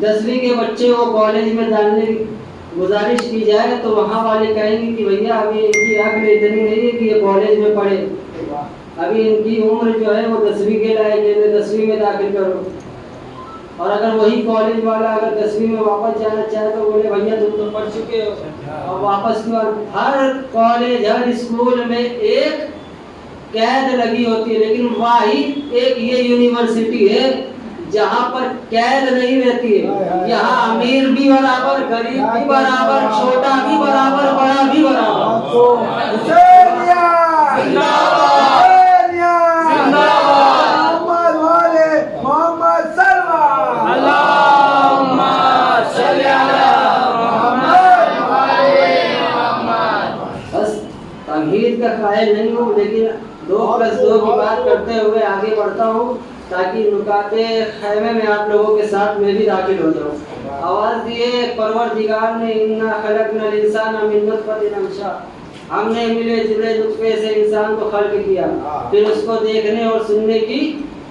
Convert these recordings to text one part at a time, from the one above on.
10ویں کے بچے کو کالج میں ڈالنے کی گزارش کی جائے تو وہاں والے کہیں گے کہ بھیا ابھی ان کی عقل اتنی نہیں ہے کہ یہ کالج میں پڑھے، ابھی ان کی عمر جو ہے وہ 10ویں کے لائق ہے، 10ویں میں داخل کرو۔ اور اگر وہی کالج والا اگر 10ویں میں واپس جانا چاہے تو بولے بھیا تم تو پڑھ چکے ہو اور واپس کیوں؟ ہر کالج ہر اسکول میں ایک قید لگی ہوتی ہے، لیکن واحد ایک یہ یونیورسٹی ہے جہاں پر قید نہیں رہتی ہے، یہاں امیر بھی برابر، غریب بھی برابر، چھوٹا بھی برابر، بڑا بھی برابر۔ تمہید کا قائل نہیں ہوں، لیکن 2+2 کی بات کرتے ہوئے آگے بڑھتا ہوں تاکہ نکات خیمے میں آپ لوگوں کے ساتھ میں بھی داخل ہو جاؤں۔ آواز دیے پروردگار نے انا خلقنا الانسان من نطفۃ امشاج، ہم نے ملے جلے نطفے سے انسان کو خلق کیا، پھر اس کو دیکھنے اور سننے کی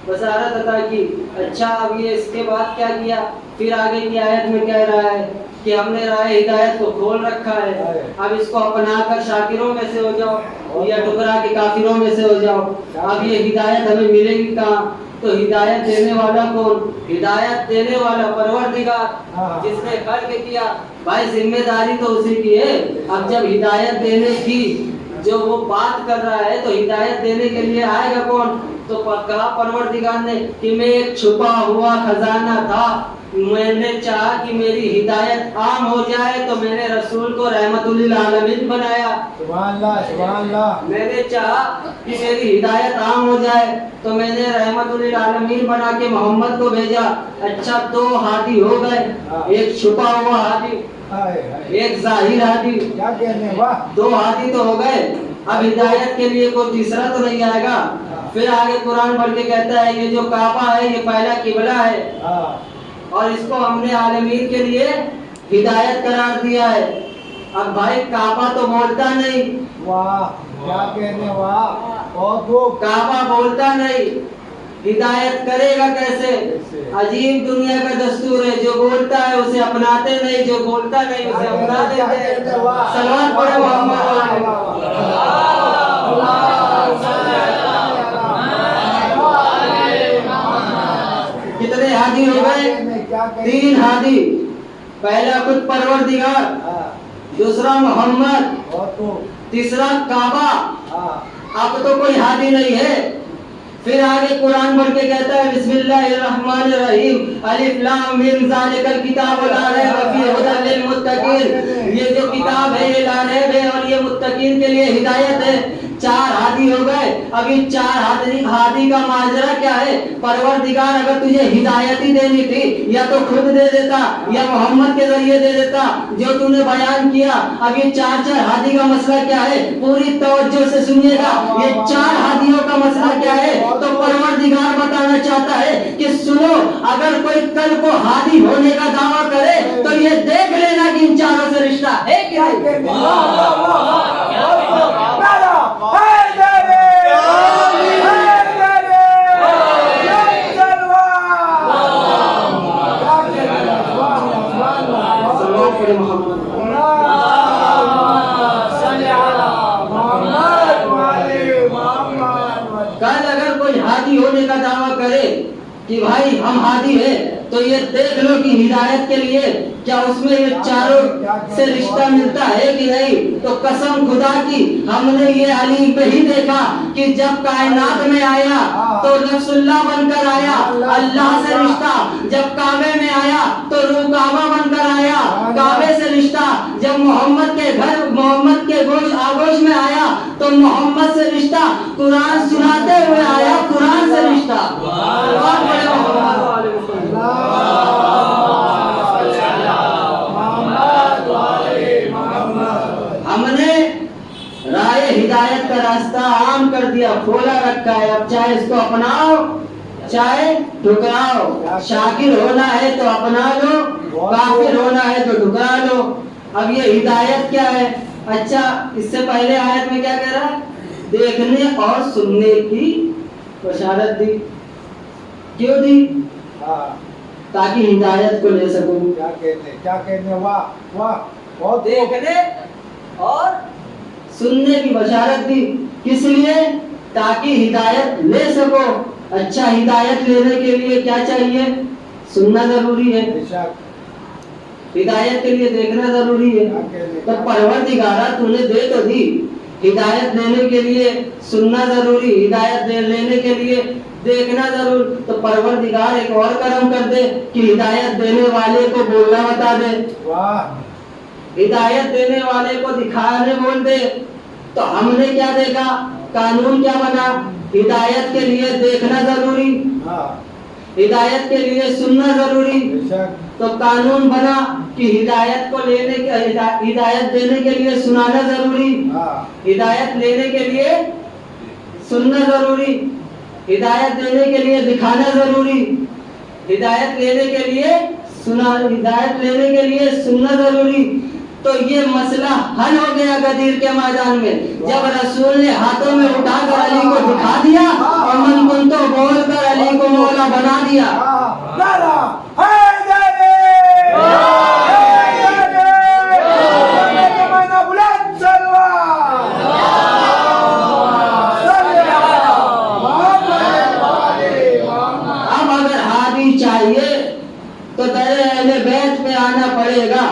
بصارت عطا کی۔ اچھا اب یہ اس کے بعد کیا کیا؟ پھر آگے کی آیت میں کہہ رہا ہے کہ ہم نے راہ ہدایت کو کھول رکھا ہے، اب اس کو اپنا کر شاکروں میں سے ہو جاؤ یا ٹکرا کے کافروں میں سے ہو جاؤ۔ اب یہ ہدایت ہمیں ملے گی کہاں؟ تو ہدایت دینے والا کون؟ ہدایت دینے والا پروردگار جس نے خلق کیا۔ بھائی ذمہ داری تو اسی کی ہے۔ اب جب ہدایت دینے کی جو وہ بات کر رہا ہے تو ہدایت دینے کے لیے آئے گا کون؟ تو کہا پروردگار نے کہ میں ایک چھپا ہوا خزانہ تھا، میں نے چاہا کہ میری ہدایت عام ہو جائے تو میں نے رسول کو رحمت للعالمین بنایا۔ سبحان اللہ سبحان اللہ۔ میں نے چاہا کہ میری ہدایت عام ہو جائے تو میں نے رحمت للعالمین بنا کے محمد کو بھیجا۔ اچھا 2 ہادی ہو گئے، ایک چھپا ہوا ہادی، ایک ظاہر ہادی، 2 ہادی تو ہو گئے۔ اب ہدایت کے لیے کوئی تیسرا تو نہیں آئے گا۔ پھر آگے قرآن پڑھ کے کہتا ہے یہ جو کعبہ ہے یہ پہلا قبلہ ہے اور اس کو ہم نے عالمین کے لیے ہدایت قرار دیا ہے۔ اب بھائی کعبہ تو بولتا نہیں، واہ کیا کہنے، واہ بہت خوب۔ کعبہ بولتا نہیں، ہدایت کرے گا کیسے؟ عجیب دنیا کا دستور ہے، جو بولتا ہے اسے اپناتے نہیں، جو بولتا نہیں اسے اپنا دیتے ہیں۔ سلوات پڑھے محمد۔ کتنے ہادی ہو گئے؟ 3 ہادی۔ پہلا خود پروردگار، دوسرا محمد، تیسرا کعبہ۔ اب تو کوئی ہادی نہیں ہے۔ پھر آگے قرآن پڑھ کے کہتا ہے بسم اللہ الرحمن الرحیم الف لام میم ذالک الکتاب لا ریب فیہ ھدی للمتقین۔ یہ جو کتاب ہے یہ لا ریب ہے اور یہ متقین کے لیے ہدایت ہے۔ 4 ہادی ہو گئے۔ ابھی 4 ہادی کا ماجرا کیا ہے؟ پروردگار اگر تجھے ہدایت ہی دینی تھی یا تو خود دے دیتا یا محمد کے ذریعے دے دیتا جو تو نے بیان کیا۔ اب یہ 4 ہادی کا مسئلہ کیا ہے؟ پوری توجہ سے سنیے گا۔ یہ 4 ہادیوں کا مسئلہ کیا ہے؟ تو پروردگار بتانا چاہتا ہے کہ سنو، اگر کوئی کل کو ہادی ہونے کا دعویٰ کرے تو یہ دیکھ لینا کہ ان 4 سے رشتہ ہے کہ نہیں۔ کل اگر کوئی ہادی ہونے کا دعویٰ کرے کہ بھائی ہم ہادی ہیں تو یہ دیکھ لو کہ ہدایت کے لیے کیا اس میں یہ 4 سے رشتہ ملتا ہے کہ نہیں۔ تو قسم خدا کی ہم نے یہ علی پہ ہی دیکھا کہ جب کائنات میں آیا تو نفس اللہ بن کر آیا، اللہ سے رشتہ۔ جب کعبے میں آیا تو روح کعبہ بن کر آیا، کعبے سے رشتہ۔ جب محمد کے گھر محمد کے گوش آگوش میں آیا تو محمد سے رشتہ۔ قرآن سناتے ہوئے آیا، قرآن سے رشتہ۔ ہم نے رائے ہدایت کا راستہ عام کر دیا، کھولا رکھا ہے۔ اب چاہے اس کو اپناؤ چاہے ٹھکراؤ، شاکر ہونا ہے تو اپنا لو، کافر ہونا ہے تو ٹھکرا لو۔ اب یہ ہدایت کیا ہے؟ اچھا اس سے پہلے آیت میں کیا کہہ رہا ہے؟ دیکھنے اور سننے کی بشارت دی۔ کیوں دی؟ ताकि हिदायत को ले सकूं। क्या कहने वाह वाह बहुत देखने और सुनने की बशारत दी, किस लिए? ताकि हिदायत ले सको। अच्छा, हिदायत लेने के लिए क्या चाहिए? सुनना जरूरी है, हिदायत के लिए देखना जरूरी है। तो परवरदिगारा तूने दे तो दी, हिदायत लेने के लिए सुनना जरूरी, हिदायत लेने के लिए देखना जरूर। तो परवरदिगार एक और करम कर दे कि हिदायत देने वाले को बोलना बता दे, हिदायत देने वाले को दिखाने बोल दे। तो हमने क्या देखा? कानून क्या बना? हिदायत के लिए देखना जरूरी, हिदायत के लिए सुनना जरूरी। तो कानून बना कि हिदायत को लेने के हिदायत देने के लिए सुनाना जरूरी, हिदायत लेने के लिए सुनना जरूरी, हिदायत देने के लिए दिखाना जरूरी, हिदायत लेने के लिए हिदायत लेने के लिए सुनना जरूरी। तो ये मसला हल हो गया गदीर के मैदान में, जब रसूल ने हाथों में उठाकर अली को दिखा दिया और मन कुंतो बोलकर अली को मौला बना दिया। अब अगर हादी चाहिए तो दरे अहले बैत पे आना पड़ेगा,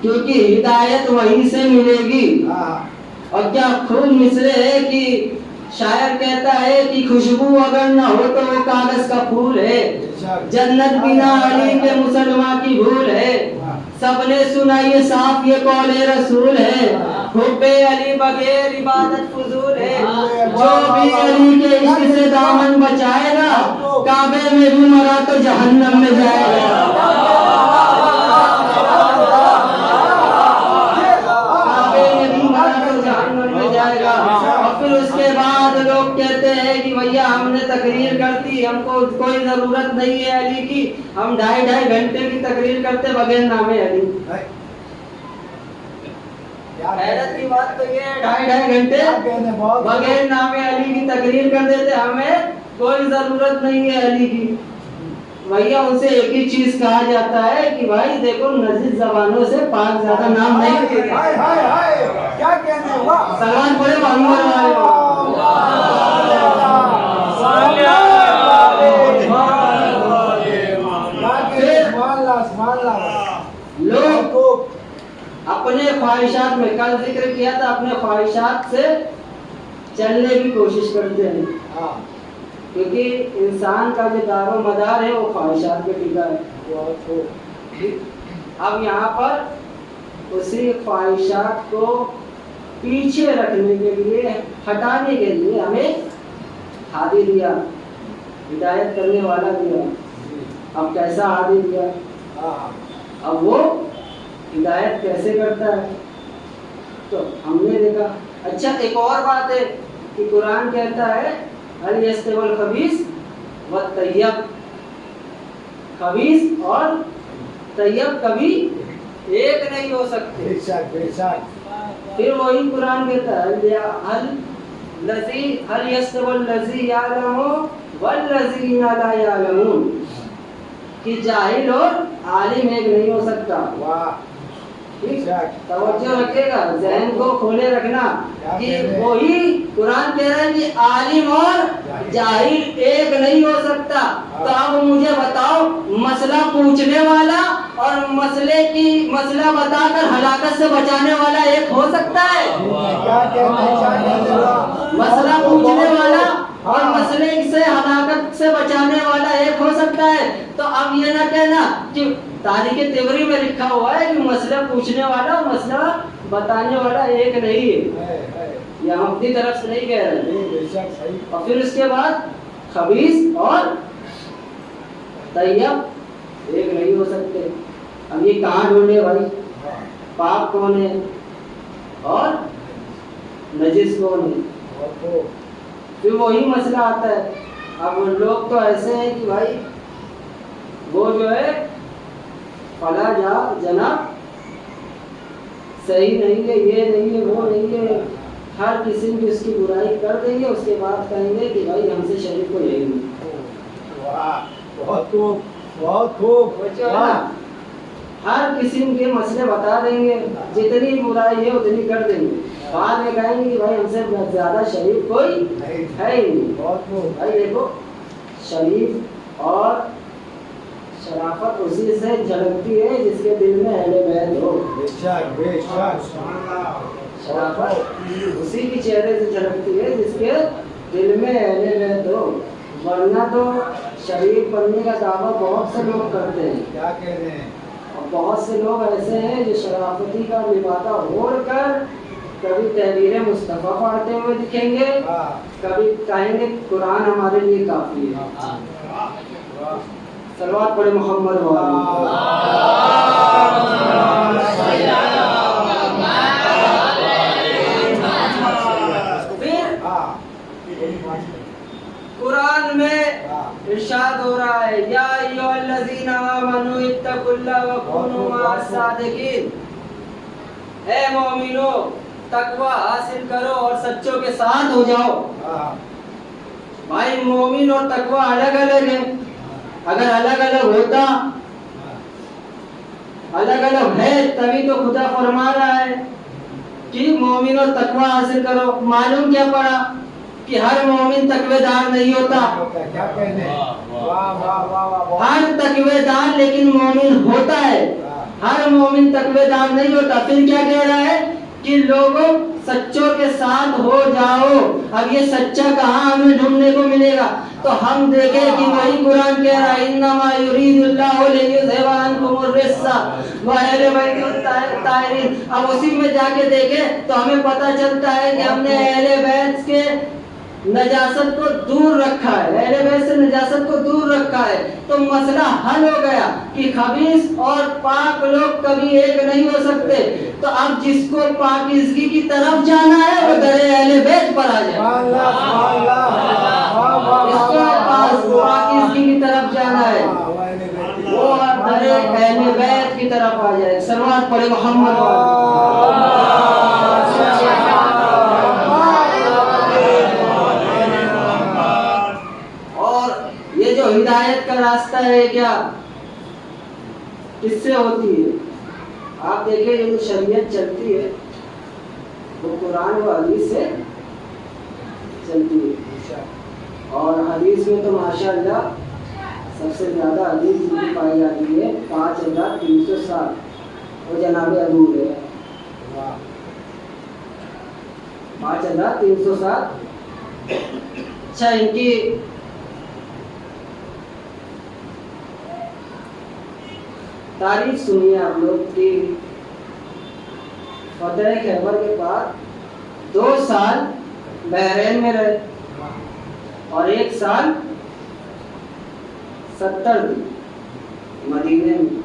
क्योंकि हिदायत वहीं से मिलेगी। और क्या खूब मिसरे है कि शायर कहता है कि खुशबू अगर न हो तो वो कागज का फूल है, जन्नत बिना अली के मुसलमान की भूल है। सबने सुना ये साफ ये कौले रसूल है, हुब्बे अली बगैर इबादत फुजूल है। जो भी अली के इश्क से दामन बचाएगा, काबे में भी मरा तो जहन्नम में जाएगा। और फिर उसके बाद लोग कहते हैं कि भैया हमने तकरीर कर दी, हमको कोई जरूरत नहीं है अली की, हम 2.5 घंटे की तकरीर करते बगैर नामे अली। हैरत की बात तो ये है, 2.5 घंटे बगैर नामे अली की तकरीर कर देते, हमें कोई जरूरत नहीं है अली की। भैया उनसे एक ही चीज कहा जाता है कि भाई देखो नजीद जबानों से पाक ज्यादा नाम नहीं लेते। क्या कहने वाह सलाम पड़े पैगंबर वाले। लोग अपने ख्वाहिशात में, कल जिक्र किया था, अपने ख्वाहिशात से चलने की कोशिश करते हैं, क्योंकि इंसान का जो दारो मदार है वो ख्वाहिशात पे टिका है। अब यहाँ पर उसी ख्वाहिशात को पीछे रखने के लिए, हटाने के लिए हमें हादी दिया, हिदायत करने वाला दिया। अब कैसा हादी दिया? अब वो हिदायत कैसे करता है तो हमने देखा। अच्छा, एक और बात है कि कुरान कहता है अल यस्तवल खबीस व तय्यब, खबीस और तय्यब कभी एक नहीं हो सकते। बेशक। फिर वही कुरान कहता है अल यस्तवल लजी यालमु वल लजीना ला यालमून, कि जाहिल और आलिम एक नहीं हो सकता। वाह, तवज्जो रखेगा, ज़हन को खोले रखना कि वही कुरान कह रहा है कि आलिम और जाहिल एक नहीं हो सकता। तो अब मुझे बताओ, मसला पूछने वाला और मसला बताकर हलाकत से बचाने वाला एक हो सकता है? मसला पूछने वाला और मसले से हलाकत से बचाने वाला एक हो सकता है। तो अब ये ना कहना कि तारीख़ तिबरी में लिखा हुआ है कि मसला पूछने वाला और मसला बताने वाला एक नहीं है, ये हम अपनी तरफ से नहीं कह रहे। और फिर उसके बाद खबीस और तय्यब एक नहीं हो सकते। अब ये कहाँ ढूंढे भाई? पाक कौन है और नजिस कौन है? फिर वही मसला आता है। अब लोग तो ऐसे हैं कि भाई वो जो है फला जना सही नहीं है, ये नहीं है, वो नहीं है, हर किसी की उसकी बुराई कर देंगे, उसके बाद कहेंगे कि भाई हमसे शरीफ को यही नहीं। बहुत खूब, बहुत खूब। बच्चों है ना, हर किस्म के मसले बता देंगे, जितनी बुराई है उतनी कर देंगे। बाद में कहेंगे कि भाई हमसे ज्यादा शरीफ कोई नहीं। है ही नहीं। बहुत खूब। भाई देखो, शरीफ और शराफत उसी से झलकती है जिसके दिल में अहले बैत हो। बेशक, बेशक। शराफत उसी की चेहरे से झलकती है जिसके दिल में अहले बैत हो। वरना तो शरीफ बनने का दावा बहुत से लोग करते हैं, क्या कह रहे हैं? और बहुत से लोग ऐसे हैं जो शराफती का लिबादा ओढ़ कर कभी तहरीर मुस्तफ़ा पढ़ते हुए दिखेंगे, वाह, कभी कहेंगे कुरान हमारे लिए काफी है। वाह। सलवात पढ़े मोहम्मद फिर कुरान में इरशाद हो रहा है, या अय्युहल्लज़ीना आमनू इत्तकुल्लाह व कूनू मअस सादिकीन। ए मोमिनो, तकवा हासिल करो और सच्चों के साथ हो जाओ। भाई मोमिन और तकवा अलग अलग है। अगर अलग अलग होता, अलग अलग है, तभी तो खुदा फरमा रहा है कि मोमिन और तकवा हासिल करो। मालूम क्या पड़ा कि हर मोमिन तकवेदार नहीं होता। क्या कहने? वाह, वाह, वाह, वाह। हर तकवेदार लेकिन मोमिन होता है, हर मोमिन तकवेदार नहीं होता। फिर क्या कह रहा है कि लोगों सच्चों के साथ हो जाओ। अब ये सच्चा कहाँ हमें ढूंढने को मिलेगा? तो हम देखें कि वही कुरान कह रहा है, इन्नमा युरीदुल्लाहु लियुज़हिबा अन्कुमुर रिज्सा व अहले बैतित ताहिरीन। अब उसी में जाके देखें तो हमें पता चलता है कि हमने अहले बैत के नजासत को दूर रखा है, अहले बैत से नजासत को दूर रखा है। तो मसला हल हो गया कि खबीस और पाक लोग कभी एक नहीं हो सकते। तो अब जिसको पाकीज़गी की तरफ जाना है वो दरे अहले बैत पर आ जाए। जिसको पाकीज़गी की तरफ जाना है वो दरे अहले बैत की तरफ आ जाए। सलवात पढ़े मोहम्मद। ये जो हिदायत का रास्ता है क्या किससे होती है? आप देखिए, ये जो शरीयत चलती है वो कुरान व हदीस से चलती है। और हदीस में तो माशाअल्लाह सबसे ज्यादा हदीस जिनकी पाई जाती है 5307, वो जनाब अबू है। 5307। अच्छा, इनकी तारीफ सुनिए आप लोग की। फतह खैबर के बाद 2 साल बहरीन में रहे और 1 साल 70 दिन मदीने में।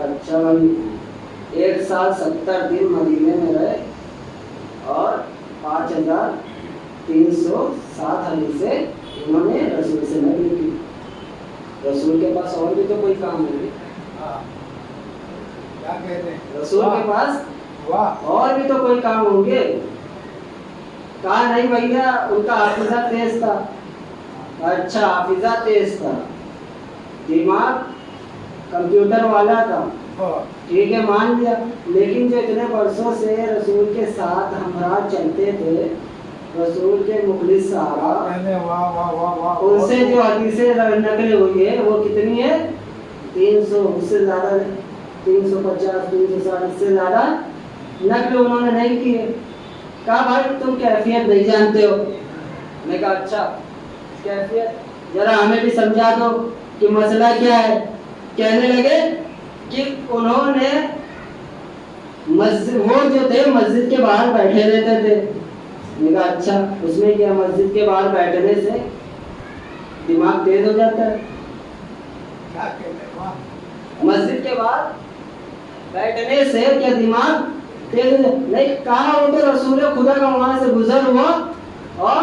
अच्छा भाई, 1 साल 70 दिन मदीने में रहे और 5307 हदीसें इन्होंने रसूल से नकल की। रसूल के पास और भी तो कोई काम नहीं। क्या कहते हैं? रसूल के पास और भी तो कोई काम होंगे। कहा नहीं भैया, उनका हाफिजा तेज था। अच्छा, हाफिजा तेज था, दिमाग कंप्यूटर वाला था, ठीक है, मान लिया। लेकिन जो इतने वर्षों से रसूल के साथ हमरा चलते थे, रसूल के मुखलिस सहाबा, उनसे जो हदीसें नकल हुई है वो कितनी है? 300, उससे ज्यादा 350, 360, इससे ज्यादा नकल उन्होंने नहीं की है। कहा भाई तुम कैफियत नहीं जानते हो। मैंने कहा अच्छा, कैफियत जरा हमें भी समझा दो कि मसला क्या है। कहने लगे कि उन्होंने मस्जिद, वो जो थे मस्जिद के बाहर बैठे रहते थे। मैंने कहा अच्छा, उसमें क्या, मस्जिद के बाहर बैठने से दिमाग तेज हो जाता है? मस्जिद के बाहर बैठने से क्या दिमाग तेज नहीं? कहा वो तो रसूल खुदा का वहां से गुजर हुआ और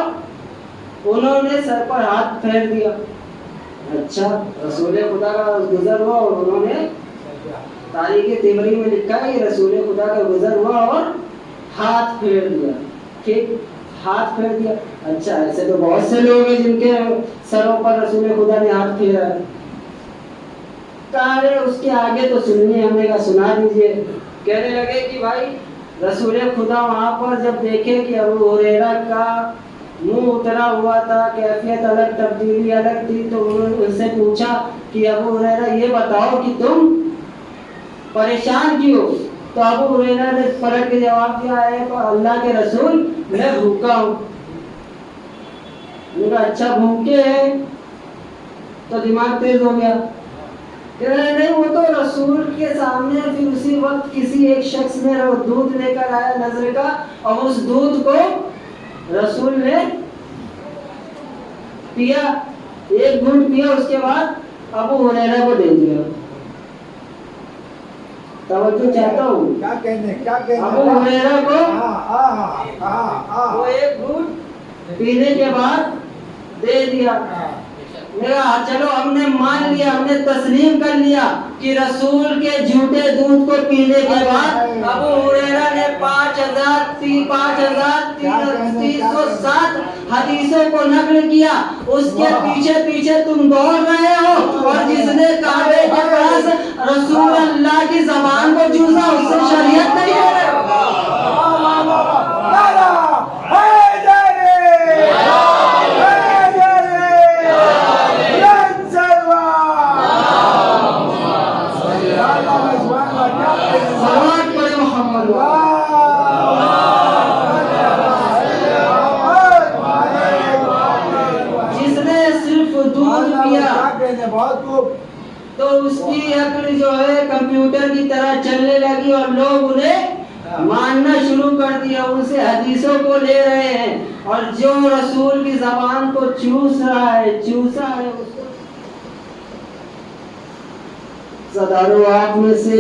उन्होंने सर पर हाथ फेर दिया। अच्छा, रसूल खुदा का गुजर हुआ और उन्होंने, तारीख तिबरी में लिखा है कि रसूल खुदा का गुजर हुआ और हाथ फेर दिया। ठीक, ہاتھ پھیر دیا. اچھا ایسے تو بہت سے لوگ ہیں جن کے سروں پر رسول خدا نے ہاتھ پھیرا ہے. کہا اس کے آگے تو سنیے, ہم نے کہا سنا دیجیے. کہنے لگے کہ بھائی رسول خدا وہاں پر جب دیکھے کہ ابو ہریرہ کا منہ اترا ہوا تھا, کیفیت الگ, تبدیلی الگ تھی, تو انہوں نے ان سے پوچھا کہ ابو ہریرہ یہ بتاؤ کہ تم پریشان کیوں؟ تو ابو ہریرہ نے پلٹ کے جواب دیا ہے اللہ کے رسول میں بھوکا ہوں. میں کہا اچھا بھوکے ہیں, تو دماغ تیز ہو گیا. کہ نہیں وہ تو رسول کے سامنے پھر اسی وقت کسی ایک شخص نے دودھ لے کر آیا نظر کا, اور اس دودھ کو رسول نے پیا, ایک گھونٹ پیا, اس کے بعد ابو ہریرہ کو دے دیا. توجہ چاہتا ہوں, کیا کہنے ابو ہریرہ کو وہ وہ ایک گھونٹ پینے کے بعد دے دیا. میرا چلو ہم نے مان لیا, ہم نے تسلیم کر لیا کہ رسول کے جھوٹے دودھ کو پینے کے بعد ابو ہریرہ نے 5307 حدیثوں کو نقل کیا. اس کے پیچھے پیچھے تم دوڑ رہے ہو, اور جس نے کعبے کے پاس رسول اللہ کی زبان کو چوسا اس سے شریعت نہیں ہے. تو اس کی عقل جو ہے کمپیوٹر کی طرح چلنے لگی, اور لوگ انہیں ماننا شروع کر دیا, ان سے حدیثوں کو لے رہے ہیں, اور جو رسول کی زبان کو چوس رہا ہے, چوسا ہے اس کو. صدارو آپ میں سے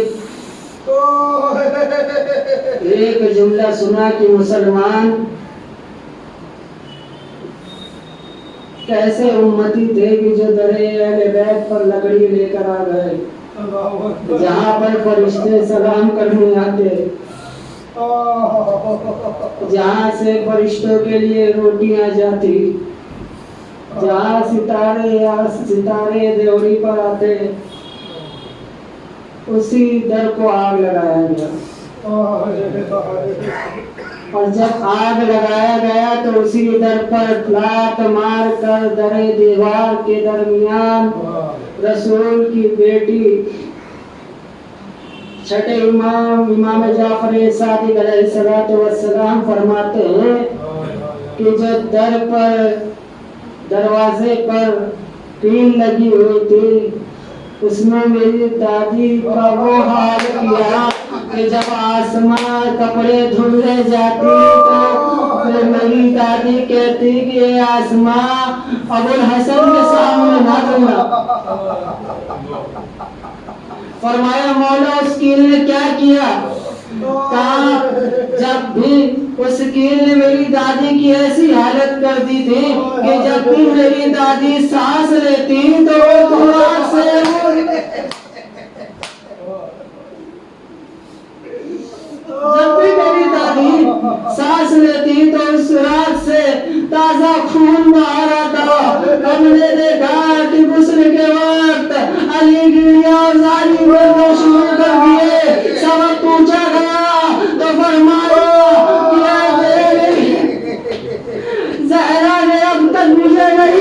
ایک جملہ سنا کہ مسلمان کیسے امتی تھے کہ جو درے اہل بیت پر لکڑی لے کر آ گئے, جہاں پر فرشتے سلام کرنے آتے, جہاں سے فرشتوں کے لیے روٹیاں جاتی, جہاں ستارے دیوری پر آتے, اسی در کو آگ لگایا گیا. اور جب آگ لگایا گیا تو اسی در پر لات مار کر در دیوار کے درمیان رسول کی بیٹی چھٹے امام جعفر صادق علیہ السلام فرماتے ہیں کہ جو در پر دروازے پر ٹین لگی ہوئی تھی, اس میں میری دادی کا وہ حال کیا کہ جب آسماں کپڑے دھلنے جاتی تو پھر میری دادی کہتی کہ اے آسماں ابو الحسن کے سامنے نہ دھلنا. فرمایا مولا اس کیل نے کیا کیا؟ کہا جب بھی اس کیل نے میری دادی کی ایسی حالت کر دی تھی کہ جب بھی میری دادی سانس لیتی تو دماغ سے جب بھی میری دادی سانس لیتی تو اس رات سے تازہ خون باہر آتا. ہم نے دیکھا کہ غسل کے وقت علی گریہ زاری میں شروع کر دیے, سبق پوچھا گیا تو فرمایا زہرا نے اب تک مجھے نہیں